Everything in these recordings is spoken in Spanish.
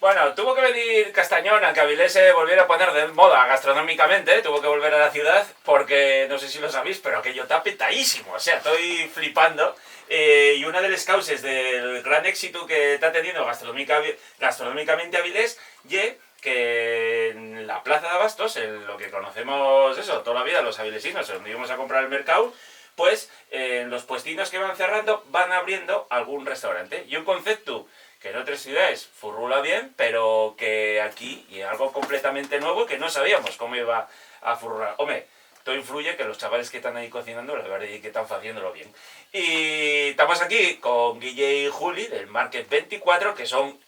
Bueno, tuvo que venir Castañón a que Avilés se volviera a poner de moda gastronómicamente, tuvo que volver a la ciudad porque, no sé si lo sabéis, pero aquello está petadísimo, o sea, estoy flipando. Y una de las causas del gran éxito que está teniendo gastronómicamente Avilés, y que en la Plaza de Abastos, en lo que conocemos eso, toda la vida los avilesinos, donde íbamos a comprar el mercado, pues en los puestinos que van cerrando van abriendo algún restaurante. Y un concepto que en otras ciudades furrula bien, pero que aquí, y algo completamente nuevo, que no sabíamos cómo iba a furrular. Hombre, todo influye que los chavales que están ahí cocinando, la verdad es que están haciéndolo bien. Y estamos aquí con Guille y Juli del Market 24, que son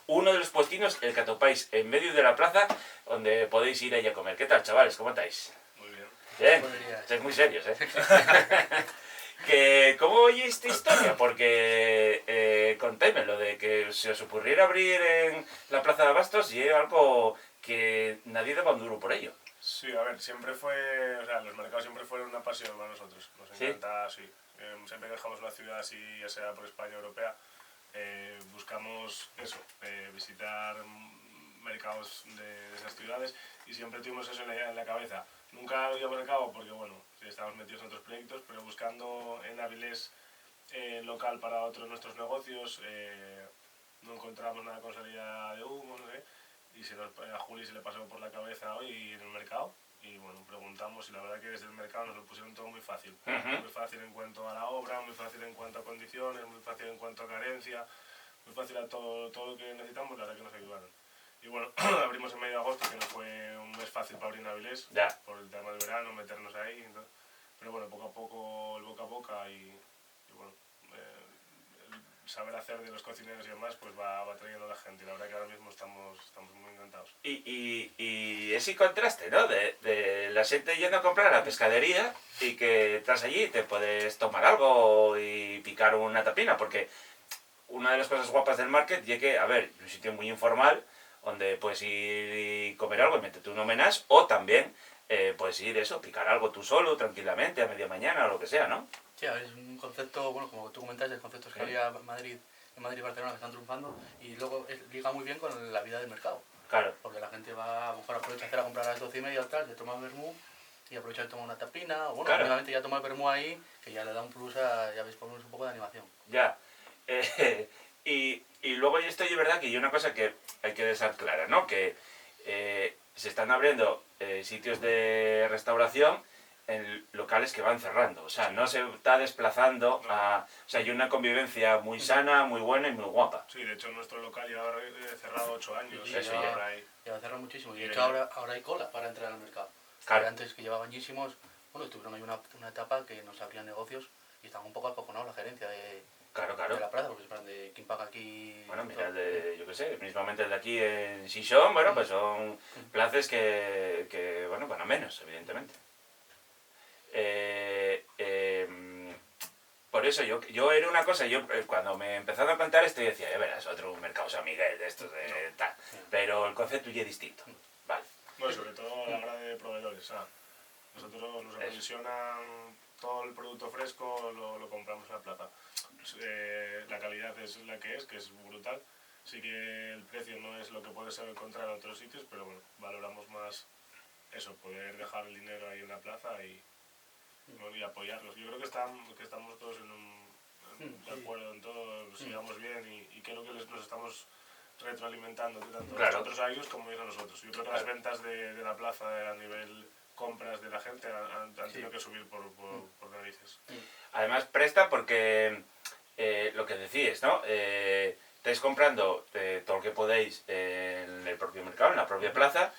uno de los puestinos, el que topáis en medio de la plaza, donde podéis ir ahí a comer. ¿Qué tal, chavales? ¿Cómo estáis? Muy bien. Bien, estáis muy serios, ¿eh? ¿Cómo oye esta historia? Porque contadme lo de que se os ocurriera abrir en la Plaza de Abastos y es algo que nadie daba un duro por ello. Sí, a ver, siempre fue, o sea, los mercados siempre fueron una pasión para nosotros. Nos encanta, sí. Siempre que dejamos una ciudad así, ya sea por España o europea, buscamos eso, visitar mercados de esas ciudades y siempre tuvimos eso en la cabeza. Nunca lo llevamos a cabo porque, bueno, sí, estábamos metidos en otros proyectos, pero buscando en Avilés local para otros nuestros negocios, no encontramos nada con salida de humo, no sé, y a Juli se le pasó por la cabeza hoy en el mercado, y bueno, preguntamos y la verdad que desde el mercado nos lo pusieron todo muy fácil. Muy fácil en cuanto a la obra, muy fácil en cuanto a condiciones, muy fácil en cuanto a carencia, muy fácil a todo lo que necesitamos, la verdad que nos ayudaron. Y bueno, abrimos en medio de agosto, que no fue un mes fácil para abrir en Avilés, por el tema del verano, meternos ahí, entonces, pero bueno, poco a poco, el boca a boca y bueno, el saber hacer de los cocineros y demás, pues va trayendo a la gente, y la verdad que ahora mismo estamos muy encantados. Y ese contraste, ¿no? De la gente yendo a comprar a la pescadería y que estás allí y te puedes tomar algo y picar una tapina, porque una de las cosas guapas del market es que, a ver, es un sitio muy informal, donde puedes ir y comer algo y meterte un homenaje, o también puedes ir eso, picar algo tú solo, tranquilamente, a media mañana o lo que sea, ¿no? Sí, a ver, es un concepto, bueno, como tú comentaste, el concepto es que había en Madrid y Barcelona que están triunfando, y luego liga muy bien con la vida del mercado. Claro. Porque la gente va, a lo mejor aprovecha a comprar a las 12:30 o tal, se toma vermú y aprovecha de tomar una tapina, o bueno, claro, obviamente ya toma el vermú ahí, que ya le da un plus a, ya veis, ponemos un poco de animación. Ya. Y luego esto es verdad que hay una cosa que hay que dejar clara, ¿no? Que se están abriendo sitios de restauración en locales que van cerrando, o sea, no se está desplazando a... O sea, hay una convivencia muy sana, muy buena y muy guapa. Sí, de hecho nuestro local lleva cerrado 8 años. Sí, eso ya cerrado muchísimo, y de hecho ahora hay cola para entrar al mercado. Claro. Antes, que llevaban añísimos, bueno, tuvieron ahí una etapa que nos abrían negocios y estaban un poco acojonados la gerencia de la plaza, porque se plan de quién paga aquí... Bueno, mira, yo qué sé, principalmente el de aquí en Xixón, bueno, pues son plazas que bueno, van a menos, evidentemente. Por eso yo era una cosa, yo cuando me empezaron a contar esto, yo decía, ya verás, otro mercado San Miguel de estos, de tal. Pero el concepto ya es distinto. Vale. Bueno, sobre todo a la hora de proveedores. Nosotros nos aprovisionan todo el producto fresco, lo compramos en la plaza. La calidad es la que es brutal. Sí que el precio no es lo que puedes encontrar en otros sitios, pero bueno, valoramos más eso, poder dejar el dinero ahí en la plaza y apoyarlos. Yo creo que estamos todos de acuerdo en todo, sigamos bien y creo que nos estamos retroalimentando tanto nosotros a ellos como ellos a nosotros. Yo creo que las ventas de la plaza a nivel compras de la gente han tenido que subir por narices. Además presta porque lo que decís, ¿no? Estáis comprando todo lo que podéis en el propio mercado, en la propia plaza,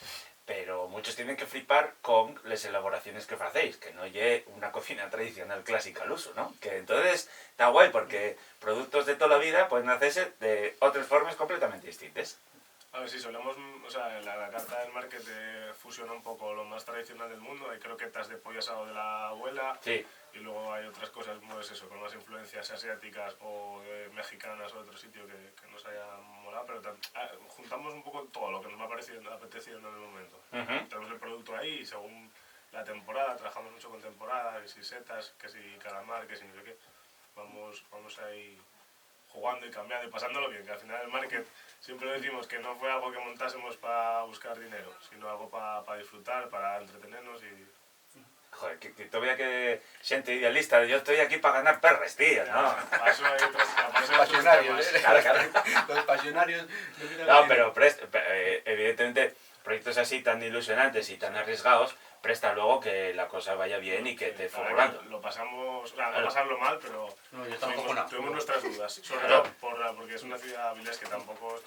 pero muchos tienen que flipar con las elaboraciones que hacéis, que no lleve una cocina tradicional clásica al uso, ¿no? Que entonces está guay porque productos de toda la vida pueden hacerse de otras formas completamente distintas. A ver, sí, solemos, o sea, la carta del market fusiona un poco lo más tradicional del mundo. Hay croquetas de pollo asado de la abuela. Sí. Y luego hay otras cosas, como es eso, con más influencias asiáticas o mexicanas o de otro sitio que nos haya molado, pero juntamos un poco todo lo que nos ha apetecido en el momento. Tenemos el producto ahí y según la temporada, trabajamos mucho con temporada, que si setas, que si calamar, que si no sé qué. Vamos ahí jugando y cambiando y pasándolo bien, que al final el market siempre decimos que no fue algo que montásemos para buscar dinero, sino algo para disfrutar, para entretenernos y... Joder, que todavía que gente idealista, yo estoy aquí para ganar perres, tío, ¿no? Para eso hay otros pasionarios, Claro. Los pasionarios... No, pero evidentemente proyectos así tan ilusionantes y tan arriesgados presta luego que la cosa vaya bien y que te fue volando. Lo pasamos, no pasarlo mal, pero tuvimos nuestras dudas, sobre todo porque es una ciudad, Avilés, que tampoco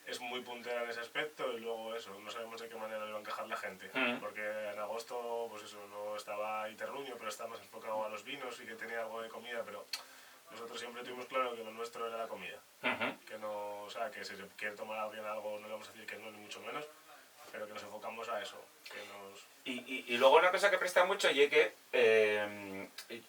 es muy puntera en ese aspecto y luego eso, no sabemos de qué manera le va a encajar la gente, porque en agosto pues eso, no estaba ahí terruño, pero estaba más enfocado a los vinos y que tenía algo de comida, pero nosotros siempre tuvimos claro que lo nuestro era la comida, que no, o sea, que si se quiere tomar alguien algo no le vamos a decir que no, ni mucho menos, pero que nos enfocamos a eso, que nos... Y luego una cosa que presta mucho y es que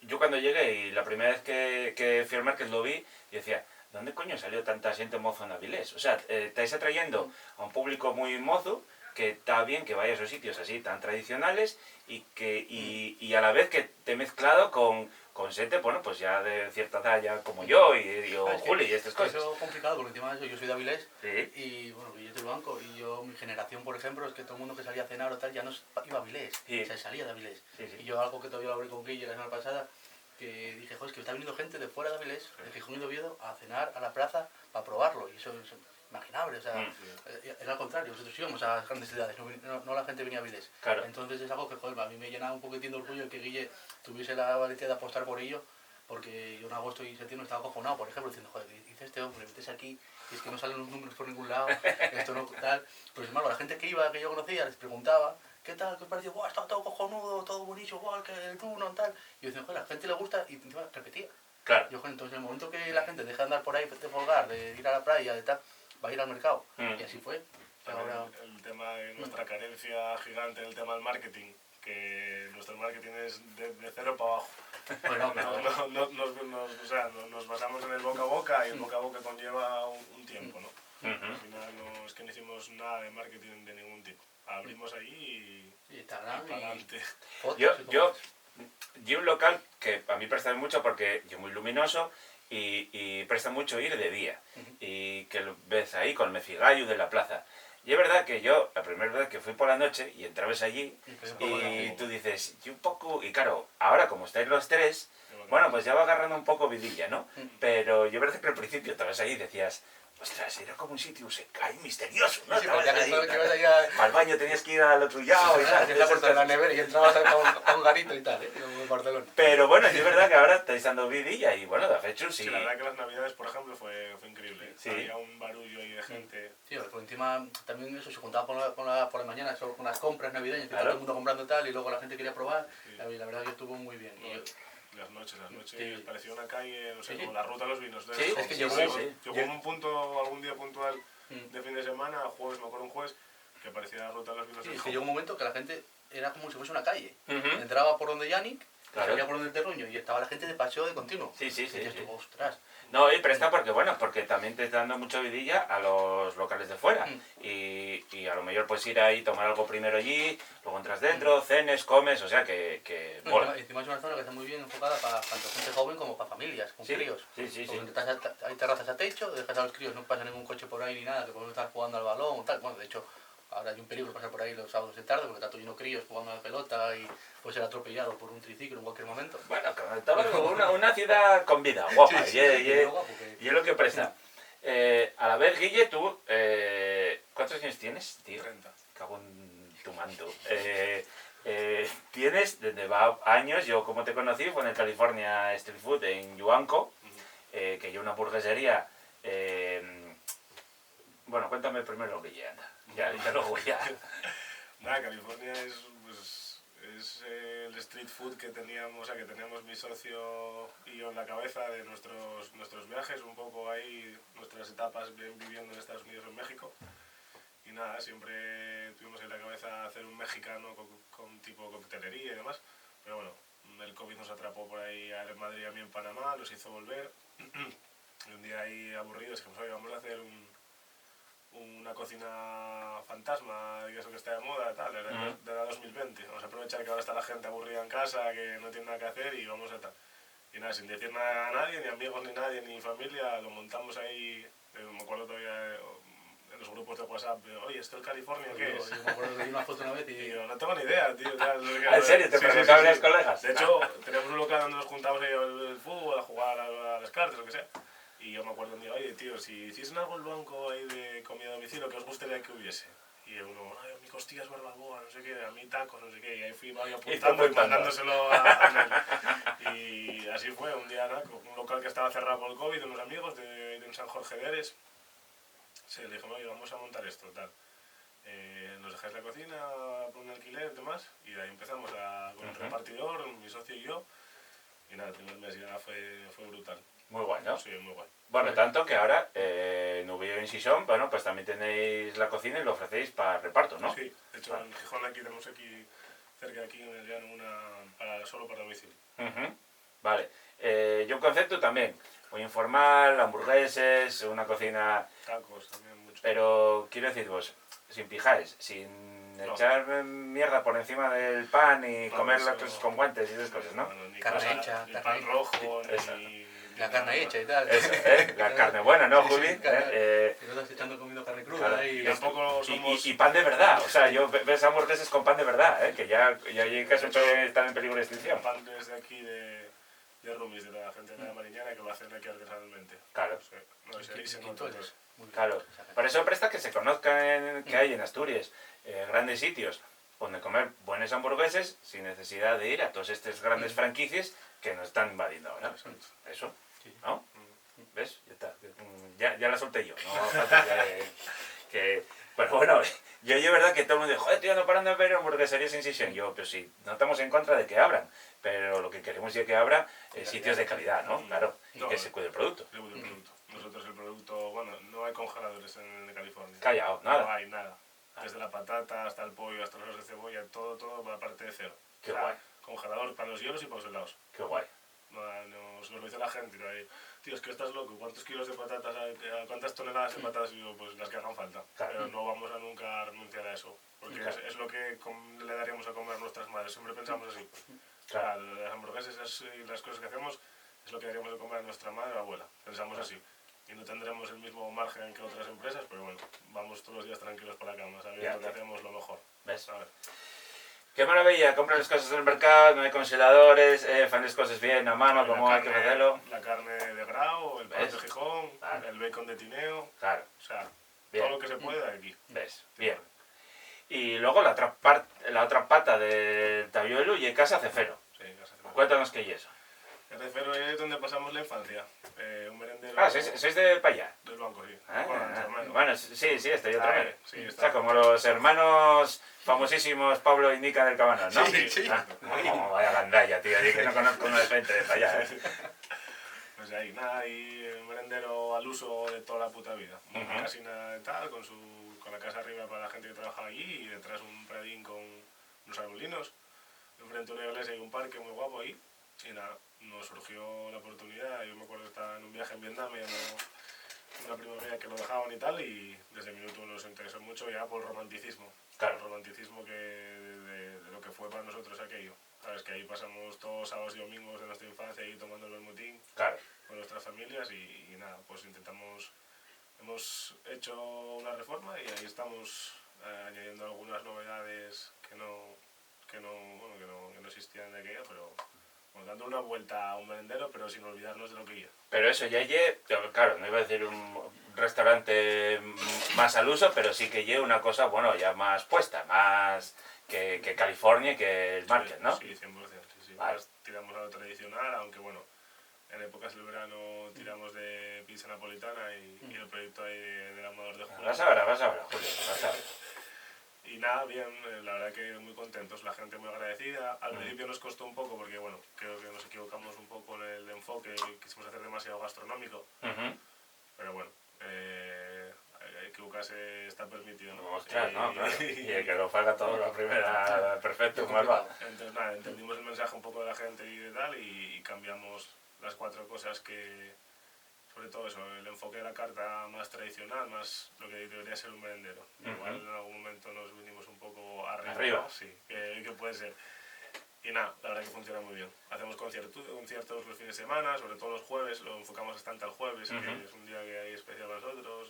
yo cuando llegué y la primera vez que fui al Market lo vi, y decía, ¿dónde coño salió tanta gente mozo en Avilés? O sea, estáis atrayendo a un público muy mozo, que está bien que vaya a esos sitios así tan tradicionales y a la vez que te he mezclado con gente, bueno, pues ya de cierta edad ya como yo y Juli y estas cosas. Eso es complicado porque encima de eso yo soy de Avilés y bueno, yo estoy del banco y yo, mi generación por ejemplo, es que todo el mundo que salía a cenar o tal ya no iba a Avilés, o sea, salía de Avilés. Y yo algo que todavía lo hablé con Guille la semana pasada, que dije, joder, es que está viniendo gente de fuera de Avilés, de Gijón y de Oviedo, a cenar a la plaza para probarlo y eso es imaginable, o sea, era al contrario, nosotros íbamos a las grandes ciudades, no la gente venía a Avilés. Claro. Entonces es algo que, joder, a mí me llenaba un poquitín de orgullo que Guille tuviese la valentía de apostar por ello, porque yo en agosto y septiembre estaba acojonado, por ejemplo, diciendo, joder, dice este hombre, metes aquí, y es que no salen los números por ningún lado, esto no tal. Pues sin embargo, la gente que iba, que yo conocía, les preguntaba, ¿qué tal? ¿Qué os pareció? ¡Guau, está todo cojonudo, todo buenísimo, igual que el Tuno, tal! Y yo decía, joder, a la gente le gusta, y encima repetía. Claro. Yo, joder, entonces en el momento que la gente deja de andar por ahí, de folgar, de ir a la playa, de tal, va a ir al mercado. Y así fue. Ahora... El tema de nuestra carencia gigante en el tema del marketing, que nuestro marketing es de cero para abajo. Bueno, pero... nos basamos en el boca a boca y el boca a boca conlleva un tiempo, ¿no? Al final no es que no hicimos nada de marketing de ningún tipo. Abrimos ahí y para adelante. Yo un local que a mí presta mucho porque yo muy luminoso y presta mucho ir de día. Y que lo ves ahí con el Mefigallo de la plaza. Y es verdad que yo, la primera vez que fui por la noche y entrabas allí y tú dices, y un poco, y claro, ahora como estáis los tres, bueno, pues ya va agarrando un poco vidilla, ¿no? Pero yo verdad que al principio estabas ahí y decías, ostras, era como un sitio secreto y misterioso, ¿no? Sí, porque al baño tenías que ir al otro lado y tal. La puerta de la nevera y entrabas a un garito y tal, como en Barcelona. Pero bueno, es verdad que ahora estáis dando vidilla y bueno, de hecho sí. Sí, la verdad que las navidades, por ejemplo, fue increíble. Sí. Había un barullo ahí de gente. Sí, por encima también eso se juntaba por la mañana solo con las compras navideñas, que todo el mundo comprando tal y luego la gente quería probar. Sí. La verdad que estuvo muy bien. Las noches, parecía una calle, no sé, como la ruta de los vinos. Sí, es que llegó un punto, algún día puntual de fin de semana, jueves, me acuerdo un jueves, que parecía la ruta de los vinos. Sí, es que llegó un momento que la gente era como si fuese una calle. Entraba por donde Yannick, salía por donde el Terruño y estaba la gente de paseo de continuo. Sí. Ostras. No, y presta porque, bueno, porque también te está dando mucha vidilla a los locales de fuera. Y a lo mejor puedes ir ahí, tomar algo primero allí, luego entras dentro, cenes, comes, o sea que mola. Encima es una zona que está muy bien enfocada para tanto gente joven como para familias, con críos. Sí. Hay terrazas a techo, dejas a los críos, no pasa ningún coche por ahí ni nada, que pueden estar jugando al balón o tal. Bueno, de hecho, ahora hay un peligro pasar por ahí los sábados de tarde porque está todo lleno de críos jugando a la pelota y puede ser atropellado por un triciclo en cualquier momento. Bueno, una ciudad con vida, guapa, y es lo que presta. A la vez, Guille, tú, ¿cuántos años tienes, tío? 30. Cago en tu manto. Tienes, desde años, yo como te conocí fue en el California Street Food en Yuanco, que yo una hamburguesería. Bueno, cuéntame primero, Guille, anda. Ya luego ya. Nada, California es el street food que teníamos mi socio y yo en la cabeza de nuestros viajes, un poco ahí, nuestras etapas viviendo en Estados Unidos o en México. Y nada, siempre tuvimos en la cabeza hacer un mexicano con tipo coctelería y demás. Pero bueno, el COVID nos atrapó por ahí a Madrid y a mí en Panamá, nos hizo volver. Y un día ahí aburridos dijimos, oye, vamos a hacer una cocina fantasma, y eso que está de moda, tal, de la 2020. Vamos a aprovechar que ahora está la gente aburrida en casa, que no tiene nada que hacer y vamos a tal. Y nada, sin decir nada a nadie, ni amigos, ni nadie, ni familia, lo montamos ahí, me acuerdo todavía, grupos de WhatsApp, oye, ¿esto es California qué es? Yo me acuerdo que vi una foto una vez Y y... yo, no tengo ni idea, tío. Tal, no sé qué, ¿En serio? ¿Te preguntaban los colegas? De hecho, teníamos un local donde nos juntábamos ahí el fútbol, a jugar a las cartas, lo que sea. Y yo me acuerdo un día, oye, tío, si hiciesen algo el banco ahí de comida a domicilio, ¿qué os gustaría que hubiese? Y uno, ay, a mí costillas barbacoa, no sé qué, a mí tacos, no sé qué. Y ahí fui apuntando y mandándoselo a él. Y así fue, un día, ¿no? Un local que estaba cerrado por el COVID, unos amigos de un San Jorge de Eres. Sí, le dijimos, oye, vamos a montar esto, tal. Nos dejáis la cocina por un alquiler y demás. Y de ahí empezamos con el repartidor, mi socio y yo. Y nada, el primer mes ya fue brutal. Muy guay, ¿no? Sí, muy guay. Bueno, tanto que ahora en Ubillo y en Sison, bueno, pues también tenéis la cocina y lo ofrecéis para reparto, ¿no? Sí, de hecho en Gijón aquí tenemos aquí, cerca de aquí en el llano, solo para domicilio. Vale. Yo un concepto también, muy informal, hamburgueses, una cocina... Tacos también, mucho. Pero quiero decir vos, sin pijáis, sin echar mierda por encima del pan y comer las cosas con guantes y esas cosas, ¿no? Ni Carne hecha, ni carne pan hecha. rojo, Eso. ni... La carne hecha y tal. Eso, la carne buena, ¿no, Juli? Sí, y no estás echando comiendo carne cruda Claro, y... Y tampoco somos... Y pan de verdad, o sea, yo ves hamburguesas con pan de verdad, que ya casi están en peligro de extinción. Pan desde aquí de Rumis, de la gente de la Mariñana, que lo hacen aquí artesanalmente. Claro. Sí. No, ahí se nota. Quintoles. Muy bien. Claro, por eso presta que se conozcan que hay en Asturias grandes sitios donde comer buenos hamburgueses sin necesidad de ir a todas estas grandes franquicias que nos están invadiendo ahora. Eso, Sí. ¿no? ¿Ves? Ya está. Ya la solté yo. No falta Pero bueno, yo es verdad que todo el mundo dice, joder, tío, no paran de ver hamburgueserías en Sison. Yo, pues sí, no estamos en contra de que abran, pero lo que queremos es que abra sitios de calidad, ¿no? Claro, y que se cuide el producto. Nosotros el producto, bueno, no hay congeladores en California. Callao, nada. No hay nada. Desde la patata hasta el pollo, hasta los de cebolla, todo va a parte de cero. Qué guay, Congelador para los hielos y para los helados. qué guay. Nos lo dice la gente. Tío, es que estás loco. ¿Cuántos kilos de patatas, cuántas toneladas de patatas? Y digo, pues las que hagan falta. Claro. Pero no vamos a nunca renunciar a eso. Porque Claro. es lo que le daríamos a comer a nuestras madres. Siempre pensamos así. Claro. Las hamburguesas y las cosas que hacemos es lo que daríamos de comer a nuestra madre o abuela. Pensamos así. Y no tendremos el mismo margen que otras empresas, pero bueno, vamos todos los días tranquilos para la cama, sabiendo que hacemos lo mejor. ¿Ves? ¿Sabes? Qué maravilla, compran las cosas en el mercado, no hay congeladores, fan las cosas bien a mano, como hay que hacerlo. La carne de Grau, el pan de Gijón, Claro. el bacon de Tineo, Claro, o sea, bien. todo lo que se puede de aquí. ¿Ves? Bien. Y luego la otra pata del tabiuelo y casa cefero. Sí, casa Cefero. Cuéntanos qué es eso. Casa Cefero es donde pasamos la infancia. Un merendero ¿Sois de para allá? del banco, sí. Bueno, bueno, sí, estoy yo también. Sí, O sea, como los hermanos famosísimos Pablo y Nica del Cabanón, ¿no? Sí. Vaya gandalla, tío, que no conozco una gente de para allá, Pues ahí, nada, y un merendero al uso de toda la puta vida. Una casina de tal, con la casa arriba para la gente que trabaja allí, y detrás un pradín con unos arbolinos. Enfrente una iglesia y un parque muy guapo ahí. Y nada, nos surgió la oportunidad. Yo me acuerdo que estaba en un viaje en Vietnam y una prima mía que lo dejaban y tal, y desde el minuto nos interesó mucho ya por el romanticismo. Claro. El romanticismo de lo que fue para nosotros aquello. Sabes que ahí pasamos todos sábados y domingos de nuestra infancia ahí tomando el vermutín Claro. con nuestras familias y nada, pues hemos hecho una reforma y ahí estamos añadiendo algunas novedades que no existían de aquella, pero bueno, dando una vuelta a un merendero, pero sin olvidarnos de lo que ya. Pero eso ya claro, no iba a decir un restaurante más al uso, pero sí que lleve una cosa, bueno, ya más puesta, más que California, que el market, ¿no? Sí, 100%. Sí. Vale. Más tiramos a lo tradicional, aunque bueno, en épocas del verano tiramos de pizza napolitana y el proyecto ahí del amador de Julio. Vas ahora, Julio, vas ahora. Y nada, bien, la verdad que muy contentos, la gente muy agradecida. Al principio nos costó un poco porque, bueno, creo que nos equivocamos un poco en el enfoque, quisimos hacer demasiado gastronómico, pero bueno, equivocarse está permitido, ¿no? Ostras, no, claro. Y el que lo haga todo la primera, perfecto, mal va. Entonces nada, entendimos el mensaje un poco de la gente y de tal y cambiamos las 4 cosas que, sobre todo eso, el enfoque de la carta más tradicional, más lo que debería ser un merendero. Igual en algún momento nos vinimos un poco arriba. Sí, que puede ser. Y nada, la verdad que funciona muy bien. Hacemos conciertos los fines de semana, sobre todo los jueves, lo enfocamos bastante al jueves, que es un día que hay especial para nosotros.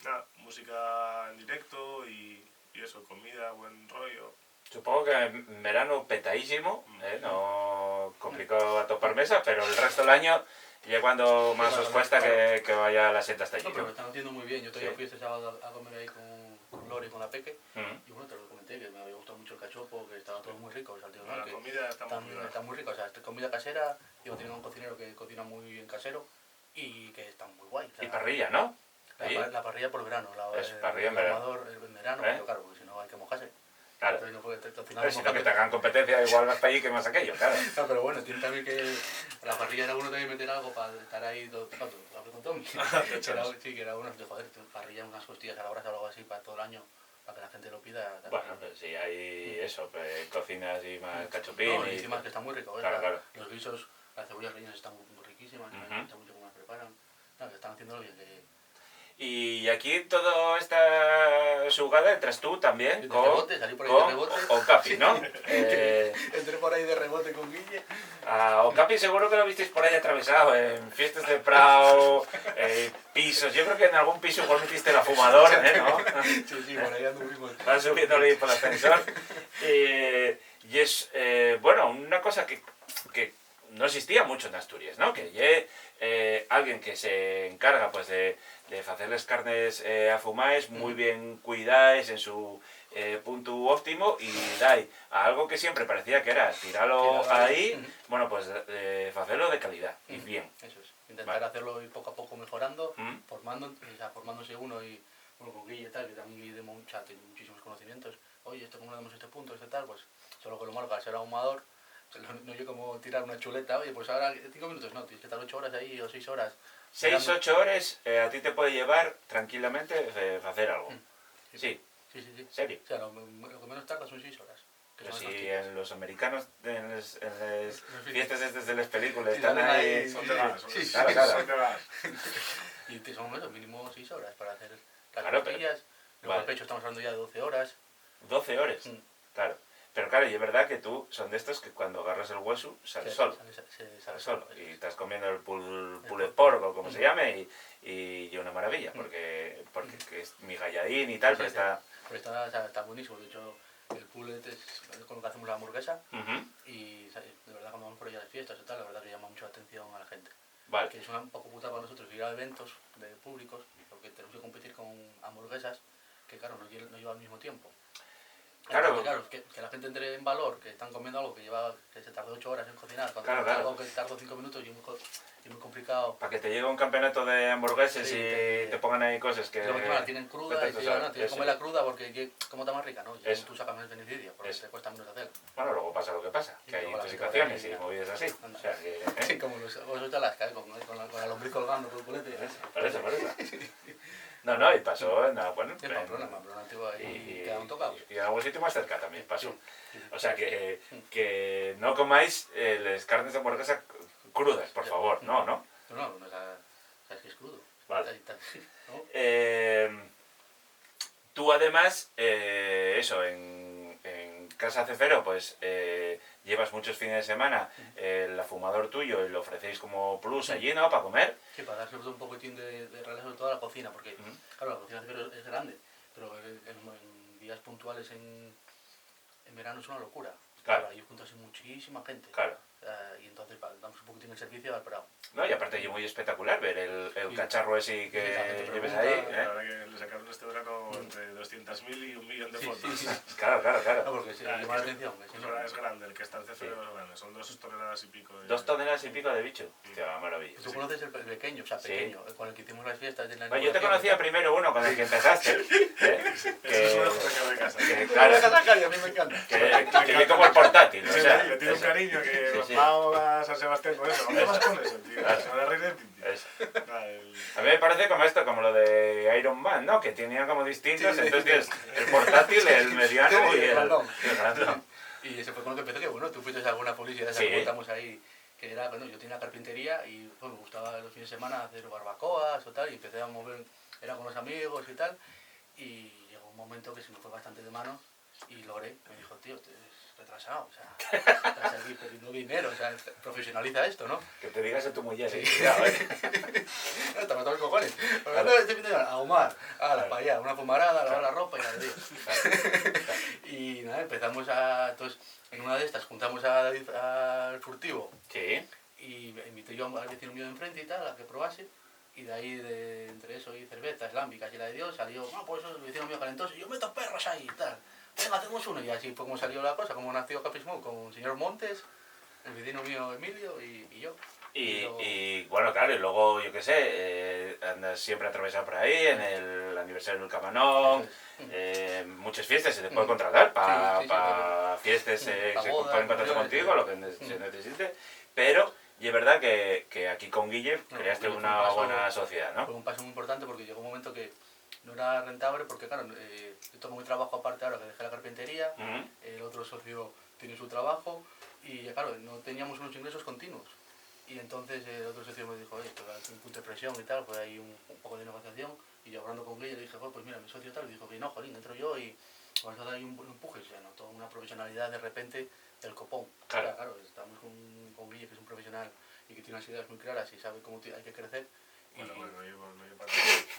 nada, música en directo y eso, comida, buen rollo. Supongo que en verano petadísimo, no complicado a topar mesa, pero el resto del año ya cuando más os cuesta que vaya la seta hasta allí. No, pero lo están haciendo muy bien. Yo todavía Sí. fui este sábado a comer ahí con Lore y con la Peque. Mm. Y bueno, te lo comenté, que me había gustado mucho el cachopo, que estaba todo muy rico. O sea, el tío, ¿no? La Que comida está muy también buena. está muy rica. O sea, es comida casera. Yo tengo un cocinero que cocina muy bien casero y que está muy guay. O sea, Y parrilla, ¿no? Allí. la parrilla por verano. Es parrilla en verano. ahumador en verano, ¿Eh? pero claro, porque si no hay que mojarse. Claro. Entonces no puede cocinar Pero si no, que mojando. te hagan competencia, igual vas para allí que más aquello, claro. No, pero bueno, tiene también que a la parrilla era uno también meter algo para estar ahí hablé con Tommy. Sí, que era uno de joder, parrilla, unas costillas a la brasa o algo así para todo el año, para que la gente lo pida. Bueno, pues si hay eso, pues, cocinas y más cachopín. No, y y encima que está muy rico, Claro, claro. los guisos, las cebollas rellenas están muy riquísimas, me gusta mucho cómo las preparan. No, que están haciéndolo bien, que Y aquí toda esta jugada entras tú también de con rebote, salí por ahí de rebote. Okapi, ¿no? Entré por ahí de rebote con Guille. A Okapi seguro que lo visteis por ahí atravesado en fiestas de Prado, pisos. Yo creo que en algún piso igual metiste la fumadora, ¿no? Sí, por ahí anduvimos. Vas subiéndole por el ascensor. Y es, bueno, una cosa que no existía mucho en Asturias, ¿no? Que alguien que se encarga pues de hacer las carnes afumadas muy bien cuidadas en su punto óptimo y dai a algo que siempre parecía que era tirarlo ahí, bueno, pues hacerlo de calidad y bien. Eso es, intentar hacerlo y poco a poco mejorando, Mm. formándose uno y bueno, con Guille y tal, que también Guille tiene muchísimos conocimientos. Oye, esto cómo le damos este punto, este tal, pues solo que lo malo, al ser ahumador, no yo como tirar una chuleta, oye, pues ahora 5 minutos, no, tienes que estar 8 horas ahí o 6 horas. 6-8 horas a ti te puede llevar tranquilamente hacer algo. Sí, Sí. ¿en serio? O sea, lo que menos tarda son 6 horas. Que Pero son si estas tiras. en los americanos, en las fiestas estas de las películas, Sí, están salen ahí... ahí. Son de gas, Sí, claro, claro. son de gas. Y son eso, mínimo 6 horas para hacer las Claro, pero- costillas. Luego vale. el pecho estamos hablando ya de 12 horas. 12 horas, Mm. claro. Pero claro, y es verdad que tú son de estos que cuando agarras el hueso sale solo. Sale solo. Y estás comiendo el pulled pork o como se llame y una maravilla, porque que es mi galladín y tal, Sí, pero sí. está... Pero está buenísimo. De hecho, el pullet es con lo que hacemos la hamburguesa. Ujú. Y de verdad, cuando vamos por allá de fiestas y tal, la verdad que llama mucho la atención a la gente. Vale. Que es una un poco puta para nosotros ir a eventos de públicos, porque tenemos que competir con hamburguesas que, claro, no llevan al mismo tiempo. Claro. Entonces, claro, que la gente entre en valor, que están comiendo algo que se tardó 8 horas en cocinar, cuando Claro, claro. algo que tardó 5 minutos y es muy complicado. Para que te llegue un campeonato de hamburguesas Sí, y te pongan ahí cosas que... Luego encima la tienen cruda y vete te tú digo, sabes, no, tienes que eso. comerla cruda porque como está más rica, ¿no? Y Eso. tú sacas más beneficio porque Eso. te cuesta menos hacer. Bueno, luego pasa lo que pasa, que Sí, hay luego la gente intoxicaciones va y ahí, movidas así. anda. O sea que... Sí, como los de Alaska, con la lombriz colgando por el culete. Por eso. No, y pasó, nada, bueno... Es Pamplona antigua y quedaron tocados. Y en algún sitio más cerca también pasó. Sí. O sea que no comáis las carnes de hamburguesa crudas, por favor. No. No, sabes que es crudo. Vale. ¿No? Tú además, eso, en Casa Cefero, pues llevas muchos fines de semana el afumador tuyo y lo ofrecéis como plus allí, ¿no? Para comer. Sí, para dar sobre todo un poquitín de realidad sobre todo a la cocina, porque claro, la cocina de Cefiro es grande, pero en días puntuales en verano es una locura. Claro. Ahí juntas muchísima gente. Claro. Y entonces damos un poquitín el servicio al Prado. No, y aparte es muy espectacular ver el Sí. cacharro ese Sí, la que gente lleves pregunta, ahí. La verdad que le sacaron este verano entre 200.000 y 1 millón de fotos. Sí. Claro. No, porque se llama la atención. Es grande, el que está en Cefiro es grande, son 2 toneladas y pico. 2 toneladas y pico de bicho. Hostia, maravilla. Tú conoces el pequeño, o sea, Sí. pequeño, con el que hicimos las fiestas de la No, yo te conocía primero uno con el que empezaste. Eso es una joya de casa. que, Claro, claro, a mí me encanta. que como el portátil. O Sí, sea, le tiene un eso. cariño que Sí. vamos a San Sebastián con eso. ¿Dónde vas con eso, tío? Claro. Se van a reír de ti, tío. Eso. Nada, el- A mí me parece como esto, como lo de Iron Man, ¿no? Que tenían como distintos, Sí. entonces tienes el portátil, el mediano Sí, y el grandón. el grandón. Y ese fue con lo que empezó, que bueno, tú fuiste a alguna policía de esa Sí. que montamos ahí, que era, bueno, yo tenía carpintería y pues, me gustaba los fines de semana hacer barbacoas o tal, y empecé a mover, era con los amigos y tal, y llegó un momento que se me fue bastante de mano, Y Lore me dijo, tío, te has retrasado, o sea, estás aquí perdiendo dinero, o sea, profesionaliza esto, ¿no? Que te digas a tu mujer, Sí. cuidado, No, te mató los cojones. Claro. No, este fin de semana, a Omar, Claro. para allá, una fumarada, lavar Claro. la ropa y la de Dios. Y nada, empezamos entonces, en una de estas juntamos a David al furtivo Sí. y invité yo al vecino mío de enfrente y tal, a que probase. Y de ahí, entre eso y cervezas, lámbicas y la de Dios, salió, no, pues eso, el vecino mío calentoso, y yo meto perros ahí y tal. Venga, hacemos uno. Y así fue como salió la cosa, como nació Happy Smoke con el señor Montes, el vecino mío Emilio y yo. Y bueno, claro, y luego, yo qué sé, andas siempre atravesado por ahí, en el aniversario del Camanón, muchas fiestas, se te puede contratar para Sí, sí, sí, fiestas pa' que se bodas, ponen en contacto reuniones, contigo, lo que se necesite, pero y es verdad que aquí con Guille No, creaste fue un una paso- buena sociedad, Fue ¿no? un paso muy importante porque llegó un momento que no era rentable porque, claro, yo tomo mi trabajo aparte ahora que dejé la carpintería, Ujú. el otro socio tiene su trabajo y, claro, no teníamos unos ingresos continuos. Y entonces el otro socio me dijo, oye, esto hay un punto de presión y tal, pues hay un poco de negociación. Y yo hablando con Guille le dije, pues mira, mi socio tal, y dijo que no, jolín, entro yo y vamos a dar ahí un empuje. O sea, notó una profesionalidad de repente del copón. Claro. O sea, claro, estamos con Guille, que es un profesional y que tiene unas ideas muy claras y sabe cómo hay que crecer. Bueno, no llevo para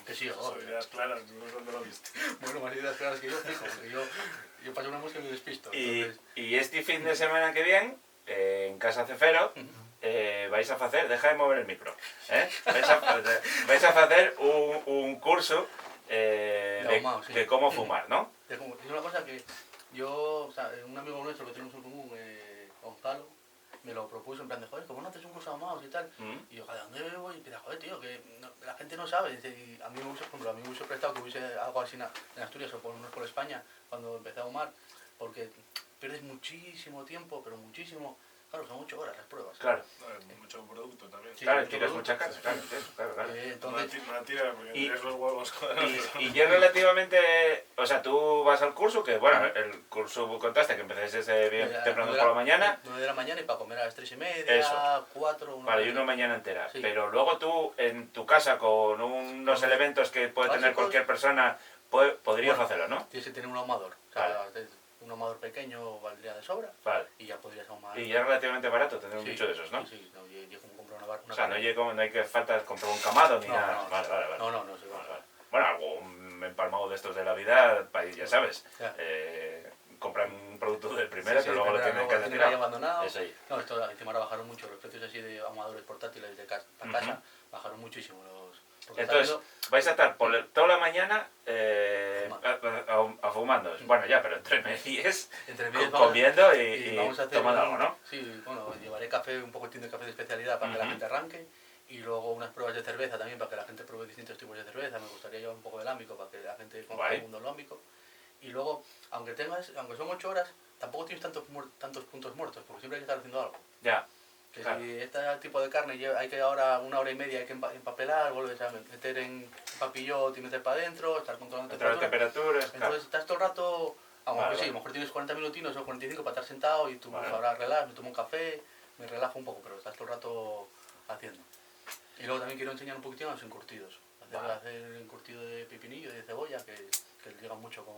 Que sí, Son joder. ideas claras, no sé dónde lo viste. Bueno, más ideas claras que yo, fijo, porque yo paso una música y me despisto. Y, Entonces, y este fin de semana que viene, en Casa Cefero, vais a hacer, deja de mover el micro, vais a hacer un curso De ahumado, sí. de cómo fumar, ¿no? es una cosa que yo, o sea, un amigo nuestro que tenemos en común, Gonzalo, me lo propuso en plan de, joder, ¿cómo no haces un curso de ahumados y tal? Y yo, ¿a dónde voy? Y empieza, joder, tío, que la gente no sabe. Y a mí me hubiese, por ejemplo, a mí me hubiese prestado que hubiese algo así en Asturias o por lo menos por España cuando empecé a ahumar, porque pierdes muchísimo tiempo, pero muchísimo. Claro, son 8 horas las pruebas. Claro, Mucho producto también. Sí, claro, mucho tiras producto. mucha casa, claro, entiendo, claro. Entonces, Una tira, porque Y- tienes los huevos con Y es relativamente, o sea, tú vas al curso, que bueno, el curso contaste que empezáis desde bien temprano por la mañana, 9 de la mañana y para comer a las 3:30, Eso. 4, una vale, y hora. una mañana entera, Sí. pero luego tú en tu casa con unos Con- elementos que puede tener básicos. cualquier persona, podrías Bueno. hacerlo, ¿no? Tienes que tener un ahumador. O sea, un ahumador pequeño valdría de sobra Vale. y ya podrías ahumar. Y ya es relativamente barato tener un Sí, bicho de esos, ¿no? Sí, sí, no, yo como comprar una O sea, carne. no hay que falta comprar un camado ni No, nada. no, Vale. No, sí, Vale. Bueno, algún empalmado de estos de la vida, ya sabes, Ya. compran un producto de primera Sí, que luego lo primero, tienen luego que lo tienen ahí retirar. abandonado. Eso ahí. No, esto encima ahora bajaron mucho los precios así de ahumadores portátiles de casa, para casa, bajaron muchísimo los. Porque está Entonces, vais a estar por toda la mañana fumando. Bueno, ya, pero entre medias, entre medias vamos- comiendo y y vamos a hacer tomando algo, ¿no? Sí, bueno, llevaré café, un poquitín de café de especialidad para que la gente arranque y luego unas pruebas de cerveza también para que la gente pruebe distintos tipos de cerveza. Me gustaría llevar un poco de lámbico para que la gente conozca Guay. el mundo del lámbico. Y luego, aunque son 8 horas, tampoco tienes tantos puntos muertos porque siempre hay que estar haciendo algo. Ya, Que Claro. si este tipo de carne hay que ahora 1 hora y media hay que empapelar, vuelves a meter en papillot y meter para adentro, estar controlando entre las temperaturas, claro. entonces estás todo el rato, aunque Vale, sí, a vale. lo mejor tienes 40 minutinos o 45 para estar sentado y tú Vale. ahora relajas, me tomo un café, me relajo un poco, pero estás todo el rato haciendo. Y luego también quiero enseñar un poquitín a los encurtidos. Vale. Hacer encurtido de pepinillo y de cebolla, que llegan mucho con...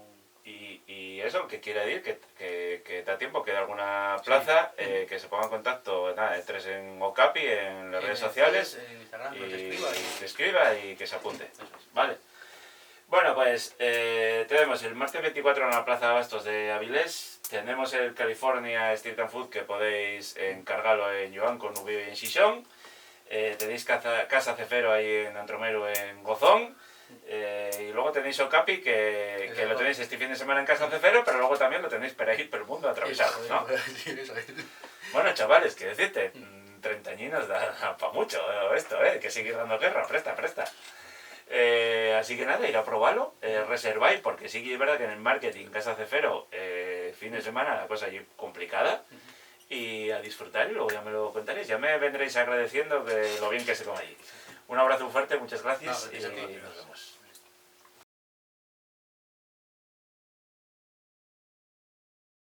Y eso, que quiere decir que da tiempo, que de alguna plaza, que se ponga en contacto, nada, entres en Okapi, en las redes sociales, En Instagram, y nos escriba. se escriba y que se apunte. Eso es. Vale. Bueno, pues tenemos el martes 24 en la Plaza de Abastos de Avilés. Tenemos el California Street and Food que podéis encargarlo en Joan con V y en Xixón. Tenéis Casa Cefero ahí en Antromero en Gozón. Y luego tenéis Okapi que lo tenéis este fin de semana en Casa Cefero, pero luego también lo tenéis por ahí por el mundo atravesado, ¿no? Sí, eso es. Bueno, chavales, qué decirte, 30 añinos da para mucho esto, que seguir dando guerra, presta. Así que nada, ir a probarlo, reserváis, porque sí que es verdad que en el marketing, Casa Cefero, fin de semana la cosa allí complicada, y a disfrutar y luego ya me lo contaréis, ya me vendréis agradeciendo lo bien que se come allí. Un abrazo fuerte, muchas gracias No, y gracias a ti. nos vemos.